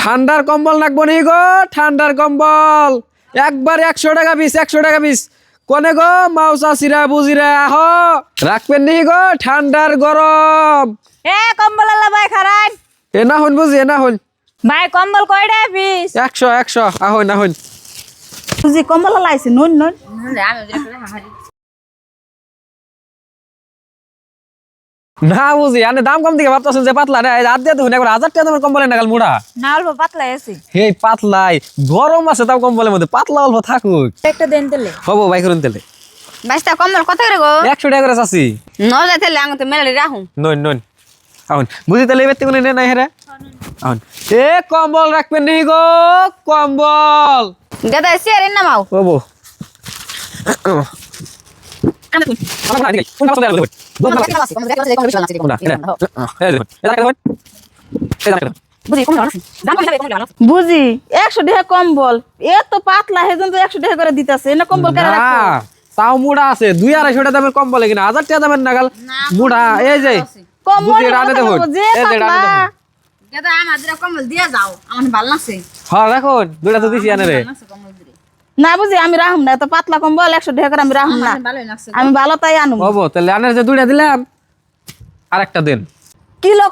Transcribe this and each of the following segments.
ঠান্ডার কম্বল রাখবো নি গো, ঠান্ডার কম্বল একবার 100 টাকা পিস, 100 টাকা পিস। কোনে গো মাউসা সিরা বুজিরা আহ রাখবেন নি গো, ঠান্ডার গরম। এ কম্বল আল্লাহ ভাই খারান এ না হইন বুঝি, এ না হইন। ভাই কম্বল কয়টা পিস? 100 100 আহই না হইন। তুই কম্বল লাইছে নুন নুন না বুঝি আনে দাম কম দিকে ভাবতেছেন যে পাতলা না, রাত দিয়ে দেখুন একবার 1000 টাকা দামের কম্বলের নাগাল মুড়া। না অল্প পাতলা আছে হে পাতলাই গরম আছে তাও কম্বলের মধ্যে, পাতলা অল্প থাকুক। একটা দেন তেলে হবো ভাই করুন তেলে। বাইশটা কম্বল কত করে গো? 100 টাকা করে চাচ্ছি। ন যাইতে আমি তো মেলে রাখুন। নন নন আউন বুঝি তাহলে এবার কোনো নে নাই হেরা আউন। এ কম্বল রাখবেন নি গো, কম্বল। দাদা চেয়ারের নামাও। হবো বুঝি 100 টাকা কম্বল এত পাতলা হেজন তো 100 টাকা করে দিতেছে না কম্বল করে রাখো। তাও মুড়া আছে 200-250 টাকা দামের কম্বল কিনা 1000 টাকা দামের নাগাল মুড়া। এই যে কম্বল বুঝি রানে দেখুন, যে এই যে রানে পাতলা দেখুন। দাদা আমাদের কম্বল দিয়ে যাও, আমার ভালো লাগছে। হ্যাঁ রাখুন, দুইটা তো দিছি আনে রে। না বুঝি আমি রাখুম না, এত পাতলা কম্বল 100 টাকা করে আমি রাখুম না। ভালোই লাগছে। আমি ভালো তাই আনুম। হবো তাহলে আনের যে দুইটা দিলাম আরেকটা দেন। কিলো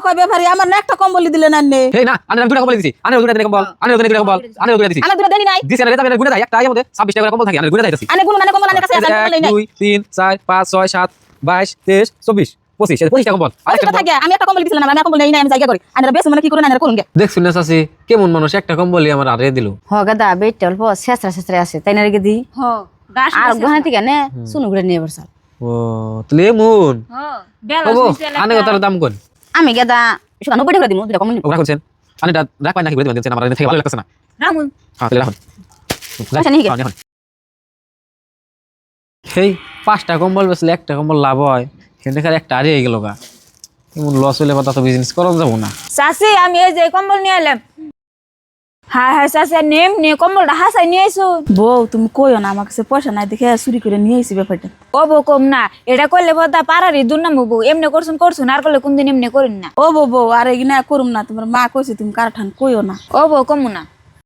কয় ব্যাপারী আমার না একটা কম্বল দিলে না নে। এই না আনের দুইটা কম্বল দিছি, আনের দুইটা দিন কম্বল, আনের দুইটা দিন কম্বল, আনের দুইটা দিছি। আমি দুটো দেনি নাই। দিছি আনের এটা গুণে যায় একটা আইর মধ্যে 26 টাকা করে কম্বল থাকে, আনের গুণে যাইতাছি। আনে গুণ মানে কম্বল আনের কাছে আছে কম্বল নাই। 1 2 3 4 5 6 7 22 23 24 25 এটা 25 টাকা কম্বল। আরেকটা থাকে আমি একটা কম্বল দিছিলাম না, আমি কম্বল নেই নাই, আমি জায়গা করি আনের বেশ মানে কি করে আনের করুন গে। দেখছুন না চাচি কেমন মানুষ, একটা কম্বলই আমার আরে দিল। হ গাদা বেটে অল্প শেষরা আছে তাই না রেখে দিই। হ গাছ আর গহনা থেকে নে শুনু ঘুরে নিয়ে বসা। ও তাহলে এমন হ বেলা হবো আনে কত টাকা দাম কোন আমি গাদা 90 টাকা দিমু দুটা কম্বল। ওরা করছেন আনেটা রাখ পাই নাকি বলে দিবেন আমার থেকে ভালো লাগতেছে না। রাখুন হ্যাঁ তাহলে রাখুন। আচ্ছা, নিয়ে গে। সেই 5টা কম্বল বেচলে একটা কম্বল লাভ হয়, কিন্তু এখানে একটা হারিয়ে গেল গা। এমন লস হলে বা তো বিজনেস করা যাবো না। চাচি আমি এই যে কম্বল নিয়ে এলাম। হ্যাঁ চাচি নেম নিয়ে কম্বলটা হাসাই নিয়ে আইসো। বউ তুমি কইও না, আমার কাছে পয়সা নাই দেখে চুরি করে নিয়ে আইছি ব্যাপারটা। ও বউ কম না, এটা করলে বদা পারারি দুর্নাম বউ এমনি করছুন আর করলে কোনদিন এমনি করেন না। ও বউ আরে না করুম না, তোমার মা কইছে তুমি কারঠান কইও না। ও বউ কমু না।